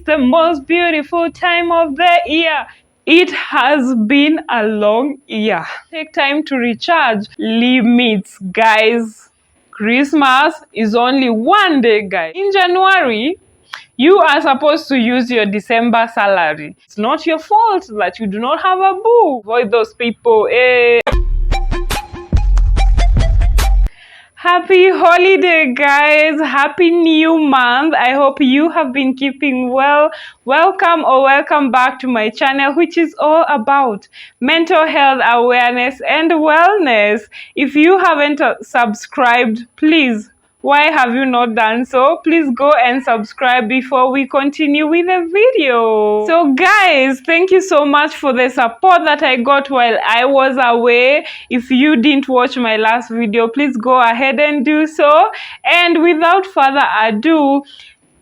the most beautiful time of the year. It has been a long year. Take time to recharge. Limits, guys. Christmas is only one day, guys. In January, you are supposed to use your December salary. It's not your fault that you do not have a boo. Avoid those people. Happy holiday, guys. Happy new month. I hope you have been keeping well. Welcome back to my channel, which is all about mental health awareness and wellness. If you haven't subscribed, please, why have you not done so? Please go and subscribe before we continue with the video. So guys, thank you so much for the support that I got while I was away. If you didn't watch my last video, please go ahead and do so. And without further ado,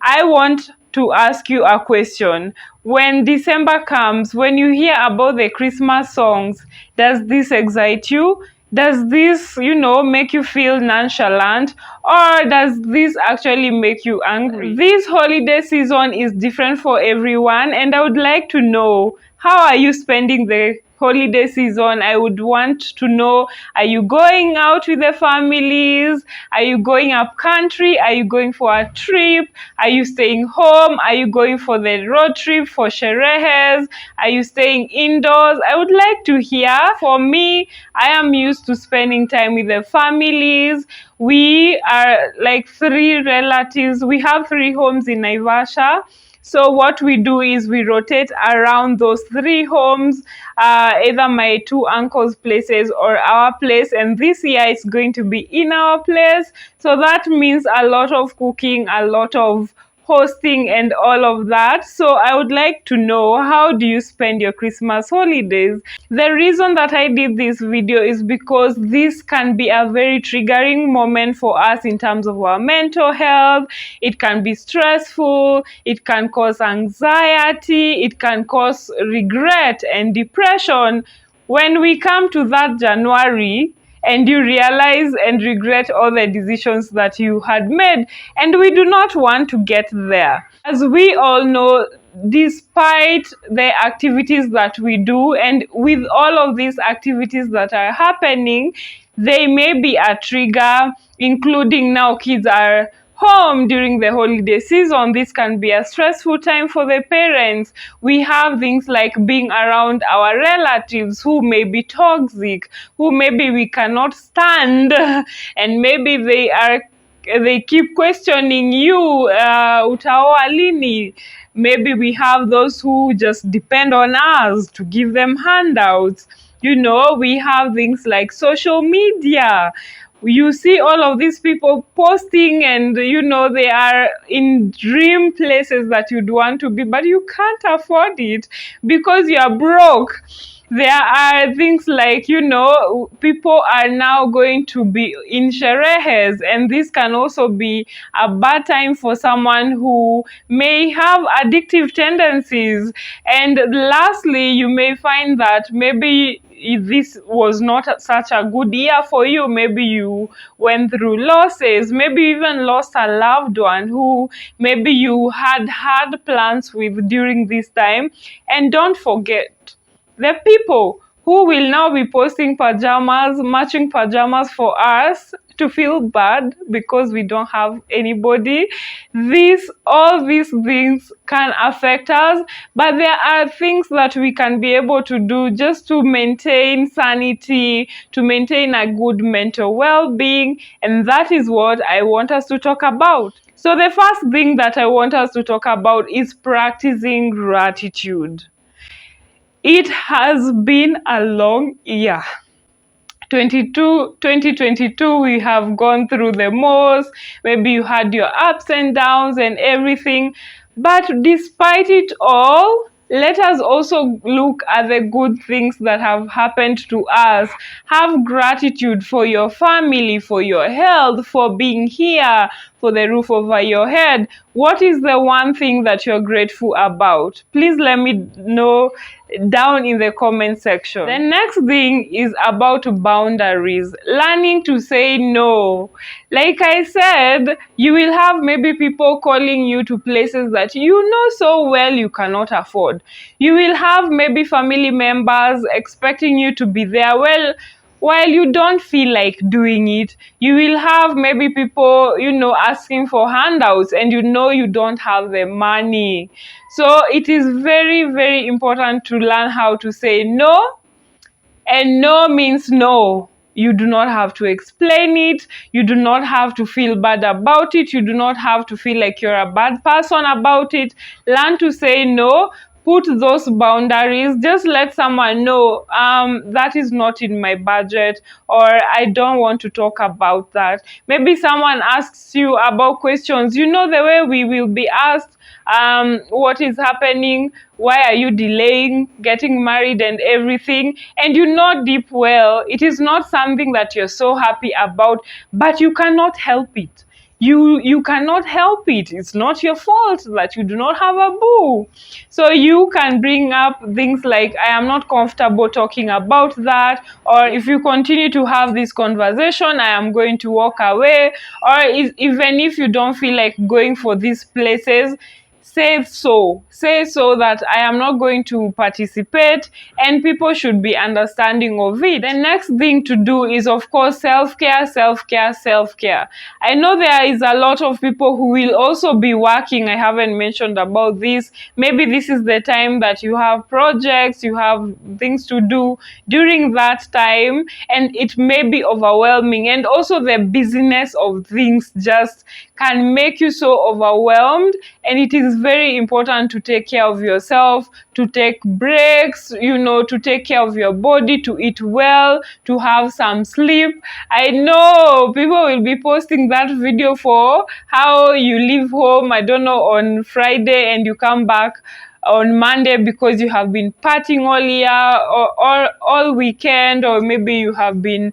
I want to ask you a question. When December comes, when you hear about the Christmas songs, does this excite you? Does this, make you feel nonchalant, or does this actually make you angry? This holiday season is different for everyone, and I would like to know, how are you spending the holiday season? I would want to know, are you going out with the families? Are you going up country? Are you going for a trip? Are you staying home? Are you going for the road trip, for sherehes? Are you staying indoors? I would like to hear. For me, I am used to spending time with the families. We are like 3 relatives. We have 3 homes in Naivasha. So what we do is we rotate around those 3 homes, either my 2 uncles' places or our place. And this year it's going to be in our place. So that means a lot of cooking, a lot of hosting and all of that. So I would like to know, how do you spend your Christmas holidays? The reason that I did this video is because this can be a very triggering moment for us in terms of our mental health. It can be stressful, it can cause anxiety, it can cause regret and depression. When we come to that January, and you realize and regret all the decisions that you had made, and we do not want to get there. As we all know, despite the activities that we do, and with all of these activities that are happening, they may be a trigger, including now kids are home during the holiday season. This can be a stressful time for the parents. We have things like being around our relatives who may be toxic, who maybe we cannot stand, and maybe they keep questioning you, utaoa lini. Maybe we have those who just depend on us to give them handouts. We have things like social media. You see all of these people posting, and they are in dream places that you'd want to be, but you can't afford it because you are broke. There are things like, people are now going to be in sherehes, and this can also be a bad time for someone who may have addictive tendencies. And lastly, you may find that maybe this was not such a good year for you. Maybe you went through losses, maybe even lost a loved one who maybe you had plans with during this time. And don't forget, the people who will now be posting pajamas, matching pajamas for us to feel bad because we don't have anybody. All these things can affect us, but there are things that we can be able to do just to maintain sanity, to maintain a good mental well-being, and that is what I want us to talk about. So the first thing that I want us to talk about is practicing gratitude. It has been a long year. 2022, we have gone through the most. Maybe you had your ups and downs and everything. But despite it all, let us also look at the good things that have happened to us. Have gratitude for your family, for your health, for being here, for the roof over your head. What is the one thing that you're grateful about? Please let me know down in the comment section. The next thing is about boundaries. Learning to say no. Like I said, you will have maybe people calling you to places that you know so well you cannot afford. You will have maybe family members expecting you to be there. Well, while you don't feel like doing it, you will have maybe people, asking for handouts, and you don't have the money. So it is very, very important to learn how to say no. And no means no. You do not have to explain it. You do not have to feel bad about it. You do not have to feel like you're a bad person about it. Learn to say no. Put those boundaries. Just let someone know that is not in my budget, or I don't want to talk about that. Maybe someone asks you about questions. You know the way we will be asked, what is happening, why are you delaying getting married and everything, and you know deep well it is not something that you're so happy about, but you cannot help it. You cannot help it. It's not your fault that you do not have a boo. So you can bring up things like, I am not comfortable talking about that, or if you continue to have this conversation, I am going to walk away. Or even if you don't feel like going for these places, say so that I am not going to participate, and people should be understanding of it. The next thing to do is, of course, self-care. I know there is a lot of people who will also be working. I haven't mentioned about this. Maybe this is the time that you have projects, you have things to do during that time, and it may be overwhelming. And also the busyness of things just can make you so overwhelmed, and it is very important to take care of yourself, to take breaks, to take care of your body, to eat well, to have some sleep. I know people will be posting that video for how you leave home, I don't know, on Friday, and you come back on Monday because you have been partying all year, or all weekend, or maybe you have been,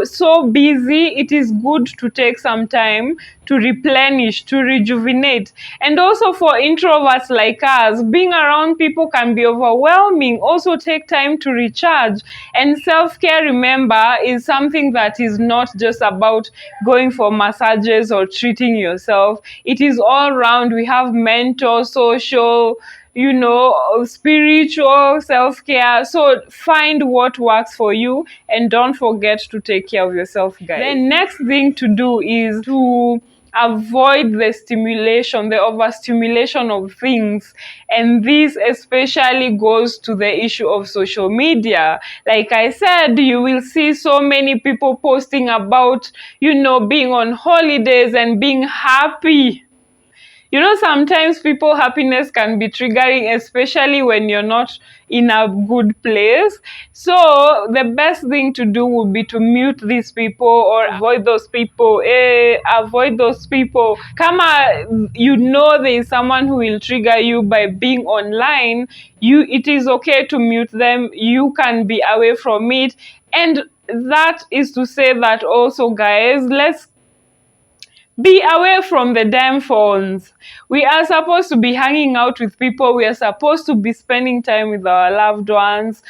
so busy. It is good to take some time to replenish, to rejuvenate. And also for introverts like us, being around people can be overwhelming. Also take time to recharge. And self-care, remember, is something that is not just about going for massages or treating yourself. It is all around. We have mental, social, spiritual self-care. So find what works for you, and don't forget to take care of yourself, guys. The next thing to do is to avoid the overstimulation of things. And this especially goes to the issue of social media. Like I said, you will see so many people posting about, being on holidays and being happy. Sometimes people happiness can be triggering, especially when you're not in a good place. So the best thing to do would be to mute these people or avoid those people. Avoid those people. Kama there is someone who will trigger you by being online, it is okay to mute them. You can be away from it. And that is to say that also, guys, let's be away from the damn phones. We are supposed to be hanging out with people. We are supposed to be spending time with our loved ones.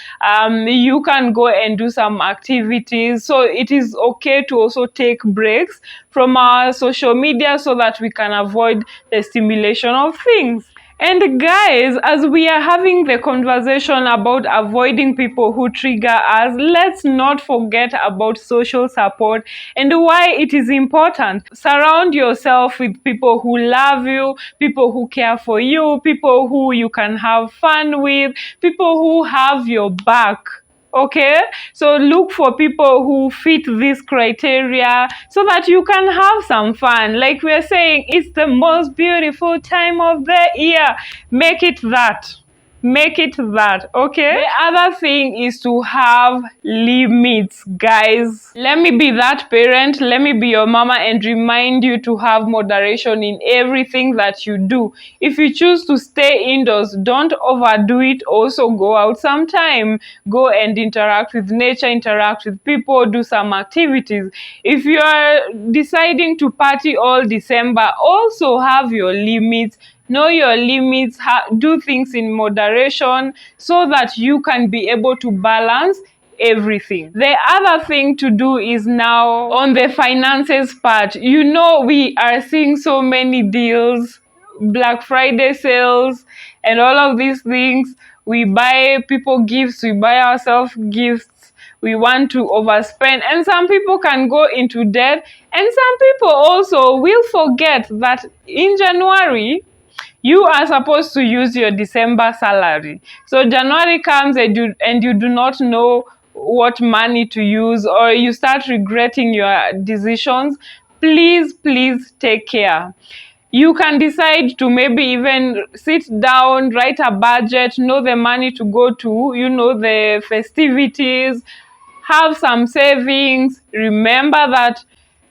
You can go and do some activities. So it is okay to also take breaks from our social media so that we can avoid the stimulation of things. And guys, as we are having the conversation about avoiding people who trigger us, let's not forget about social support and why it is important. Surround yourself with people who love you, people who care for you, people who you can have fun with, people who have your back. Okay, so look for people who fit this criteria so that you can have some fun. Like we're saying, it's the most beautiful time of the year. Make it that. make it that, okay? The other thing is to have limits, guys. Let me be that parent, let me be your mama and remind you to have moderation in everything that you do. If you choose to stay indoors, don't overdo it. Also go out sometime, go and interact with nature, interact with people, do some activities. If you are deciding to party all December, also have your limits. Know your limits, do things in moderation so that you can be able to balance everything. The other thing to do is now on the finances part. You know, we are seeing so many deals, Black Friday sales, and all of these things. We buy people gifts, we buy ourselves gifts. We want to overspend, and some people can go into debt, and some people also will forget that in January you are supposed to use your December salary. So January comes and you do not know what money to use, or you start regretting your decisions. Please, please take care. You can decide to maybe even sit down, write a budget, know the money to go to, the festivities, have some savings. Remember that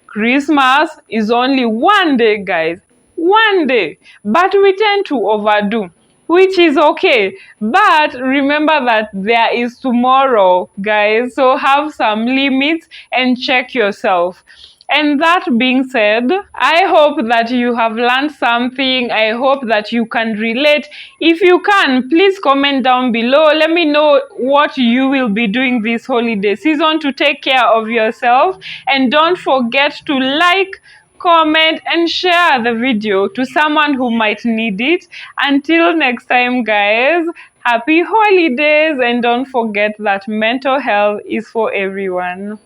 Christmas is only one day, guys. One day. But we tend to overdo, which is okay. But remember that there is tomorrow, guys. So have some limits and check yourself. And that being said, I hope that you have learned something. I hope that you can relate. If you can, please comment down below. Let me know what you will be doing this holiday season to take care of yourself. And don't forget to like, comment, and share the video to someone who might need it. Until next time, guys, happy holidays, and don't forget that mental health is for everyone.